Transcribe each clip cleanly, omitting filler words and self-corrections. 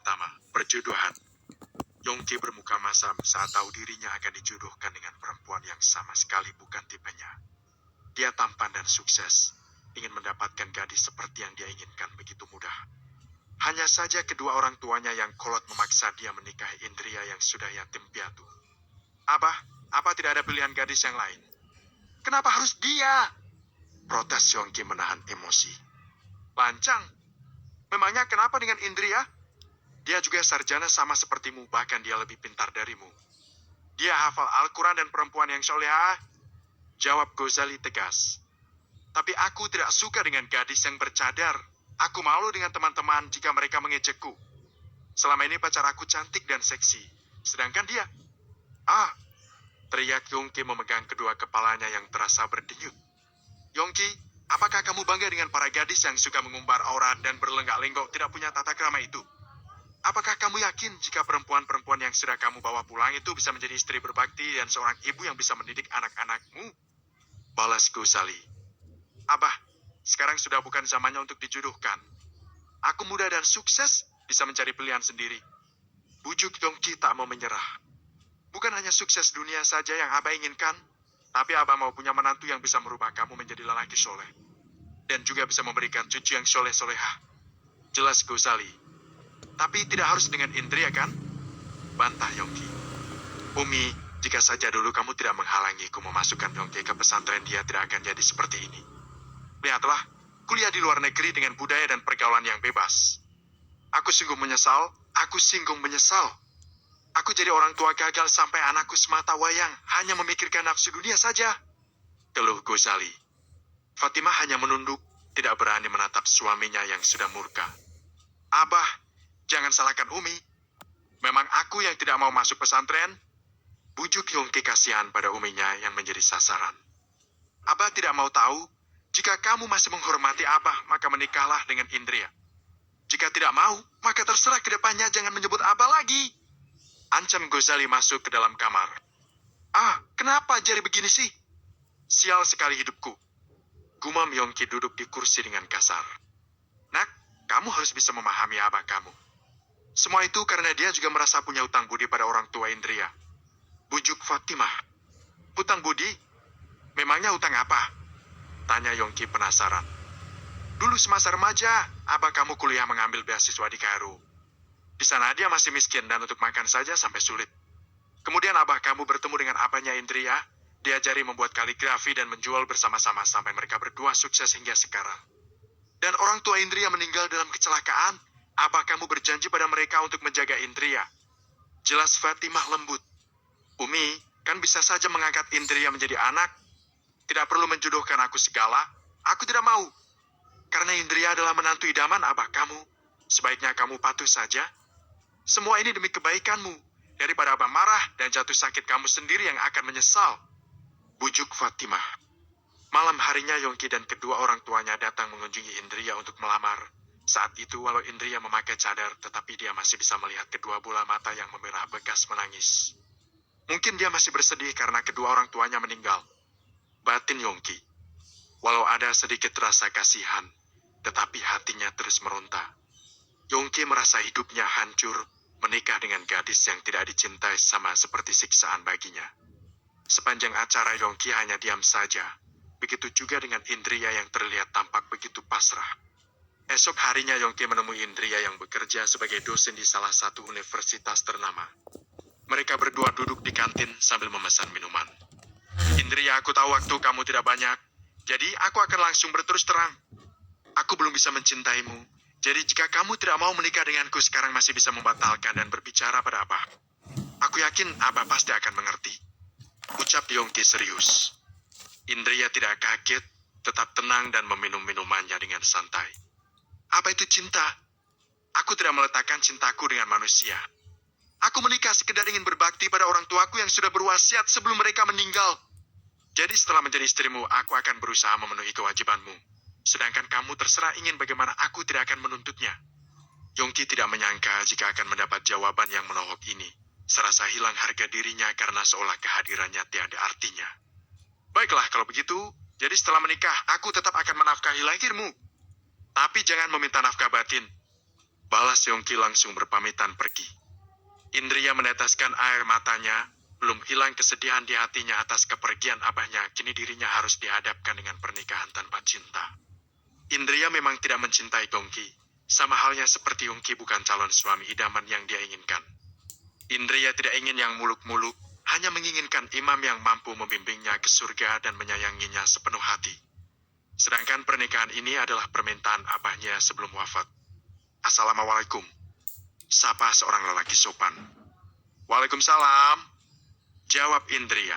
pertama, perjodohan. Yongki bermuka masam saat tahu dirinya akan dijodohkan dengan perempuan yang sama sekali bukan tipenya. Dia tampan dan sukses, ingin mendapatkan gadis seperti yang dia inginkan begitu mudah. Hanya saja kedua orang tuanya yang kolot memaksa dia menikahi Indria yang sudah yatim piatu. Abah tidak ada pilihan gadis yang lain. Kenapa harus dia? Protes Yongki menahan emosi. Lancang, memangnya kenapa dengan Indria? Dia juga sarjana sama sepertimu, bahkan dia lebih pintar darimu. Dia hafal Al-Quran dan perempuan yang solehah, jawab Ghazali tegas. Tapi aku tidak suka dengan gadis yang bercadar. Aku malu dengan teman-teman jika mereka mengejekku. Selama ini pacar aku cantik dan seksi, sedangkan dia... teriak Yongki memegang kedua kepalanya yang terasa berdenyut. Yongki, apakah kamu bangga dengan para gadis yang suka mengumbar aurat dan berlenggak-lenggok tidak punya tata krama itu? Apakah kamu yakin jika perempuan-perempuan yang sudah kamu bawa pulang itu bisa menjadi istri berbakti dan seorang ibu yang bisa mendidik anak-anakmu? Balas Ghazali. Abah, sekarang sudah bukan zamannya untuk dijodohkan. Aku muda dan sukses, bisa mencari pilihan sendiri. Bujuk Yongki tak mau menyerah. Bukan hanya sukses dunia saja yang Abah inginkan, tapi Abah mau punya menantu yang bisa merubah kamu menjadi lelaki soleh. Dan juga bisa memberikan cucu yang soleh-solehah. Jelas Ghazali. Tapi tidak harus dengan Indria kan? Bantah Yongki. Umi, jika saja dulu kamu tidak menghalangiku memasukkan Yongki ke pesantren, dia tidak akan jadi seperti ini. Lihatlah, kuliah di luar negeri dengan budaya dan pergaulan yang bebas. Aku sungguh menyesal. Aku jadi orang tua gagal sampai anakku semata wayang hanya memikirkan nafsu dunia saja. Keluh Ghazali. Fatimah hanya menunduk, tidak berani menatap suaminya yang sudah murka. Abah, jangan salahkan Umi. Memang aku yang tidak mau masuk pesantren. Bujuk Yongki kasihan pada Uminya yang menjadi sasaran. Abah tidak mau tahu, jika kamu masih menghormati Abah, maka menikahlah dengan Indria. Jika tidak mau, maka terserah ke depannya jangan menyebut Abah lagi. Ancam Ghazali masuk ke dalam kamar. Kenapa jadi begini sih? Sial sekali hidupku. Gumam Yongki duduk di kursi dengan kasar. Nak, kamu harus bisa memahami Abah kamu. Semua itu karena dia juga merasa punya utang budi pada orang tua Indria. Bujuk Fatimah. Utang budi? Memangnya utang apa? Tanya Yongki penasaran. Dulu semasa remaja, Abah kamu kuliah mengambil beasiswa di Kairo. Di sana dia masih miskin dan untuk makan saja sampai sulit. Kemudian Abah kamu bertemu dengan abahnya Indria, diajari membuat kaligrafi dan menjual bersama-sama sampai mereka berdua sukses hingga sekarang. Dan orang tua Indria meninggal dalam kecelakaan. Abah kamu berjanji pada mereka untuk menjaga Indria. Jelas Fatimah lembut. Umi, kan bisa saja mengangkat Indria menjadi anak. Tidak perlu menjodohkan aku segala. Aku tidak mau. Karena Indria adalah menantu idaman Abah kamu. Sebaiknya kamu patuh saja. Semua ini demi kebaikanmu. Daripada Abah marah dan jatuh sakit kamu sendiri yang akan menyesal. Bujuk Fatimah. Malam harinya Yongki dan kedua orang tuanya datang mengunjungi Indria untuk melamar. Saat itu walau Indria memakai cadar, tetapi dia masih bisa melihat kedua bola mata yang memerah bekas menangis. Mungkin dia masih bersedih karena kedua orang tuanya meninggal. Batin Yongki. Walau ada sedikit rasa kasihan, tetapi hatinya terus meronta. Yongki merasa hidupnya hancur, menikah dengan gadis yang tidak dicintai sama seperti siksaan baginya. Sepanjang acara Yongki hanya diam saja. Begitu juga dengan Indria yang terlihat tampak begitu pasrah. Esok harinya Yongki menemui Indria yang bekerja sebagai dosen di salah satu universitas ternama. Mereka berdua duduk di kantin sambil memesan minuman. Indria, aku tahu waktu kamu tidak banyak, jadi aku akan langsung berterus terang. Aku belum bisa mencintaimu, jadi jika kamu tidak mau menikah denganku sekarang masih bisa membatalkan dan berbicara pada Abah. Aku yakin Abah pasti akan mengerti. Ucap Yongki serius. Indria tidak kaget, tetap tenang dan meminum minumannya dengan santai. Apa itu cinta? Aku tidak meletakkan cintaku dengan manusia. Aku menikah sekedar ingin berbakti pada orang tuaku yang sudah berwasiat sebelum mereka meninggal. Jadi setelah menjadi istrimu, aku akan berusaha memenuhi kewajibanmu. Sedangkan kamu terserah ingin bagaimana, aku tidak akan menuntutnya. Yongki tidak menyangka jika akan mendapat jawaban yang menohok ini. Serasa hilang harga dirinya karena seolah kehadirannya tiada artinya. Baiklah kalau begitu, jadi setelah menikah, aku tetap akan menafkahi lahirmu. Tapi jangan meminta nafkah batin. Balas Yongki langsung berpamitan pergi. Indria meneteskan air matanya, belum hilang kesedihan di hatinya atas kepergian abahnya, kini dirinya harus dihadapkan dengan pernikahan tanpa cinta. Indria memang tidak mencintai Yongki, sama halnya seperti Yongki bukan calon suami idaman yang dia inginkan. Indria tidak ingin yang muluk-muluk, hanya menginginkan imam yang mampu membimbingnya ke surga dan menyayanginya sepenuh hati. Sedangkan pernikahan ini adalah permintaan abahnya sebelum wafat. Assalamualaikum, sapa seorang lelaki sopan. Waalaikumsalam, jawab Indria.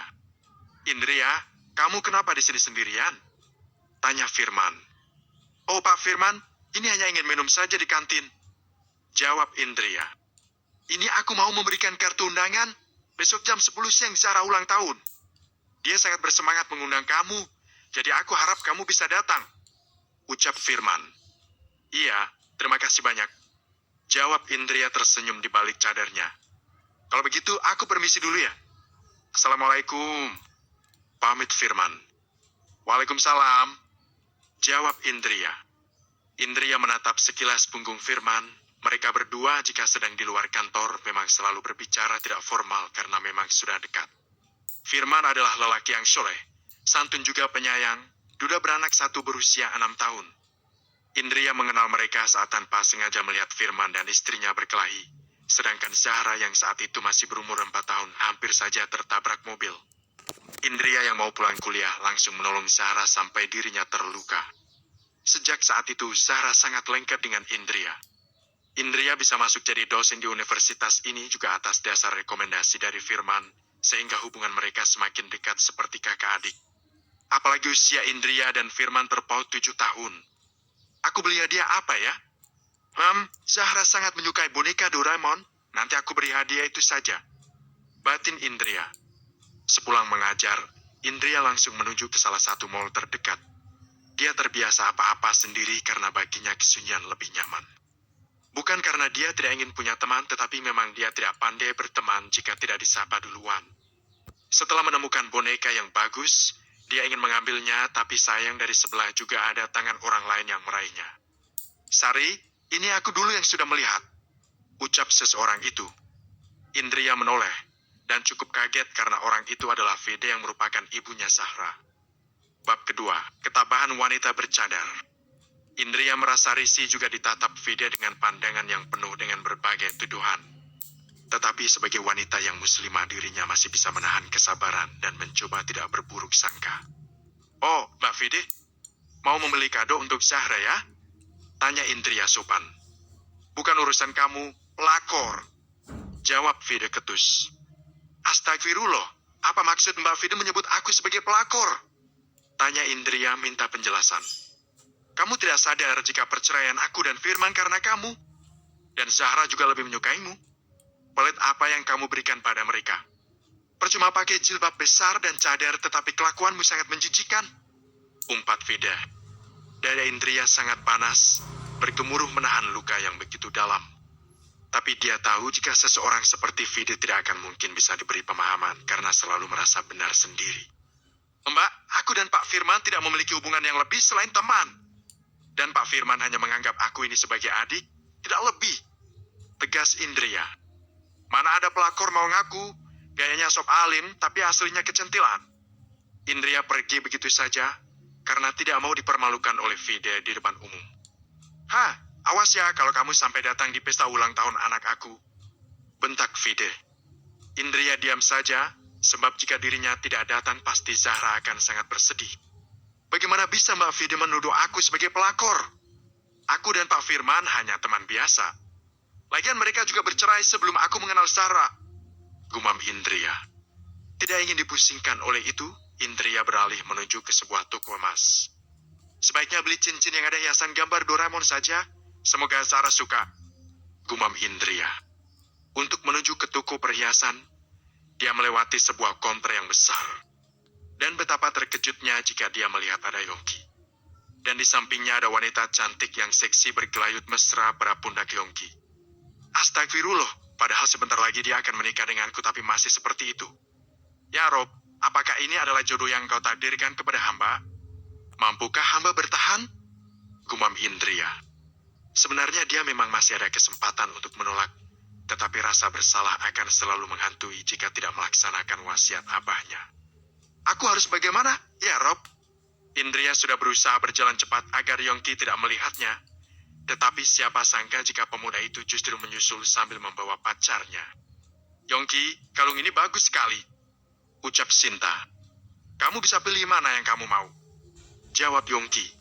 Indria, kamu kenapa di sini sendirian? Tanya Firman. Oh Pak Firman, ini hanya ingin minum saja di kantin. Jawab Indria. Ini aku mau memberikan kartu undangan. Besok jam 10 siang Zahra ulang tahun. Dia sangat bersemangat mengundang kamu, jadi aku harap kamu bisa datang. Ucap Firman. Iya, terima kasih banyak. Jawab Indria tersenyum di balik cadarnya. Kalau begitu, aku permisi dulu ya. Assalamualaikum. Pamit Firman. Waalaikumsalam. Jawab Indria. Indria menatap sekilas punggung Firman. Mereka berdua jika sedang di luar kantor memang selalu berbicara tidak formal karena memang sudah dekat. Firman adalah lelaki yang soleh, santun juga penyayang, duda beranak satu berusia 6 tahun. Indria mengenal mereka saat tanpa sengaja melihat Firman dan istrinya berkelahi, sedangkan Zahra yang saat itu masih berumur 4 tahun hampir saja tertabrak mobil. Indria yang mau pulang kuliah langsung menolong Zahra sampai dirinya terluka. Sejak saat itu Zahra sangat lengket dengan Indria. Indria bisa masuk jadi dosen di universitas ini juga atas dasar rekomendasi dari Firman, sehingga hubungan mereka semakin dekat seperti kakak adik. Apalagi usia Indria dan Firman terpaut 7 tahun. Aku beli hadiah apa ya? Zahra sangat menyukai boneka Doraemon, nanti aku beri hadiah itu saja. Batin Indria. Sepulang mengajar, Indria langsung menuju ke salah satu mall terdekat. Dia terbiasa apa-apa sendiri karena baginya kesunyian lebih nyaman. Bukan karena dia tidak ingin punya teman, tetapi memang dia tidak pandai berteman jika tidak disapa duluan. Setelah menemukan boneka yang bagus, dia ingin mengambilnya, tapi sayang dari sebelah juga ada tangan orang lain yang meraihnya. Sari, ini aku dulu yang sudah melihat. Ucap seseorang itu. Indria menoleh, dan cukup kaget karena orang itu adalah Vede yang merupakan ibunya Zahra. Bab kedua, ketabahan wanita bercadar. Indria merasa risih juga ditatap Vede dengan pandangan yang penuh dengan berbagai tuduhan. Tetapi sebagai wanita yang muslimah dirinya masih bisa menahan kesabaran dan mencoba tidak berburuk sangka. Oh, Mbak Vede, mau membeli kado untuk Zahra ya? Tanya Indria sopan. Bukan urusan kamu, pelakor. Jawab Vede ketus. Astagfirullah, apa maksud Mbak Vede menyebut aku sebagai pelakor? Tanya Indria minta penjelasan. Kamu tidak sadar jika perceraian aku dan Firman karena kamu. Dan Zahra juga lebih menyukaimu. Pelit apa yang kamu berikan pada mereka? Percuma pakai jilbab besar dan cadar tetapi kelakuanmu sangat menjijikan. Umpat Veda. Dada Indria sangat panas, bergemuruh menahan luka yang begitu dalam. Tapi dia tahu jika seseorang seperti Veda tidak akan mungkin bisa diberi pemahaman karena selalu merasa benar sendiri. Mbak, aku dan Pak Firman tidak memiliki hubungan yang lebih selain teman. Dan Pak Firman hanya menganggap aku ini sebagai adik, tidak lebih. Tegas Indria. Mana ada pelakor mau ngaku, gayanya sop alim, tapi aslinya kecentilan. Indria pergi begitu saja, karena tidak mau dipermalukan oleh Vede di depan umum. Awas ya kalau kamu sampai datang di pesta ulang tahun anak aku. Bentak Vede. Indria diam saja, sebab jika dirinya tidak datang pasti Zahra akan sangat bersedih. Bagaimana bisa Mbak Vede menuduh aku sebagai pelakor? Aku dan Pak Firman hanya teman biasa. Lagian mereka juga bercerai sebelum aku mengenal Zahra. Gumam Indria. Tidak ingin dipusingkan oleh itu, Indria beralih menuju ke sebuah toko emas. Sebaiknya beli cincin yang ada hiasan gambar Doraemon saja. Semoga Zahra suka. Gumam Indria. Untuk menuju ke toko perhiasan, dia melewati sebuah konter yang besar. Dan betapa terkejutnya jika dia melihat ada Yongki. Dan di sampingnya ada wanita cantik yang seksi bergelayut mesra pada pundak Yongki. Astagfirullah, padahal sebentar lagi dia akan menikah denganku tapi masih seperti itu. Ya Rob, apakah ini adalah jodoh yang kau takdirkan kepada hamba? Mampukah hamba bertahan? Gumam Indria. Sebenarnya dia memang masih ada kesempatan untuk menolak, tetapi rasa bersalah akan selalu menghantui jika tidak melaksanakan wasiat abahnya. Aku harus bagaimana? Ya, Rob. Indria sudah berusaha berjalan cepat agar Yongki tidak melihatnya. Tetapi siapa sangka jika pemuda itu justru menyusul sambil membawa pacarnya. Yongki, kalung ini bagus sekali, ucap Sinta. Kamu bisa pilih mana yang kamu mau, jawab Yongki.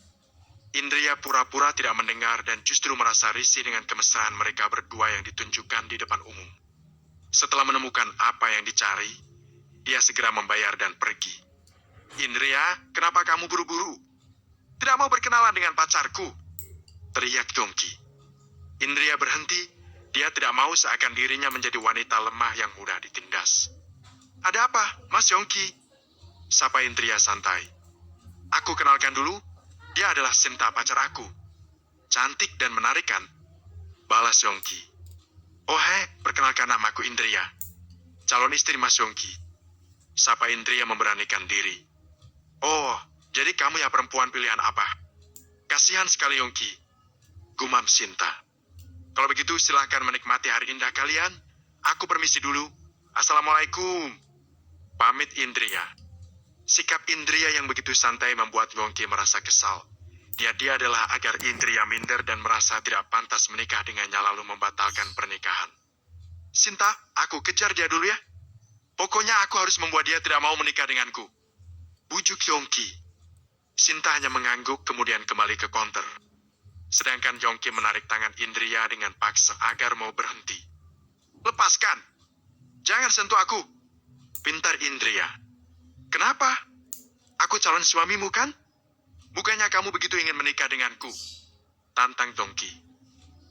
Indria pura-pura tidak mendengar dan justru merasa risih dengan kemesraan mereka berdua yang ditunjukkan di depan umum. Setelah menemukan apa yang dicari, dia segera membayar dan pergi. Indria, kenapa kamu buru-buru? Tidak mau berkenalan dengan pacarku, teriak Yongki. Indria berhenti, dia tidak mau seakan dirinya menjadi wanita lemah yang mudah ditindas. Ada apa, Mas Yongki? Sapa Indria santai. Aku kenalkan dulu, dia adalah Sinta pacar aku. Cantik dan menarik kan? Balas Yongki. Oh perkenalkan namaku Indria. Calon istri Mas Yongki. Sapa Indria memberanikan diri. Oh, jadi kamu ya perempuan pilihan apa? Kasihan sekali Yongki, gumam Sinta. Kalau begitu silahkan menikmati hari indah kalian. Aku permisi dulu. Assalamualaikum. Pamit Indria. Sikap Indria yang begitu santai membuat Yongki merasa kesal. Dia adalah agar Indria minder dan merasa tidak pantas menikah dengannya lalu membatalkan pernikahan. Sinta, aku kejar dia dulu ya. Pokoknya aku harus membuat dia tidak mau menikah denganku, bujuk Yongki. Sinta hanya mengangguk kemudian kembali ke konter. Sedangkan Yongki menarik tangan Indria dengan paksa agar mau berhenti. Lepaskan. Jangan sentuh aku. Pintar Indria. Kenapa? Aku calon suamimu kan? Bukannya kamu begitu ingin menikah denganku? Tantang Yongki.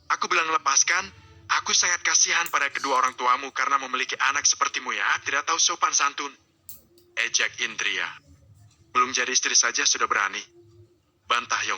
Aku bilang lepaskan. Aku sangat kasihan pada kedua orang tuamu karena memiliki anak sepertimu ya. Tidak tahu sopan santun. Ejek Indria. Belum jadi istri saja sudah berani. Bantah Yongki.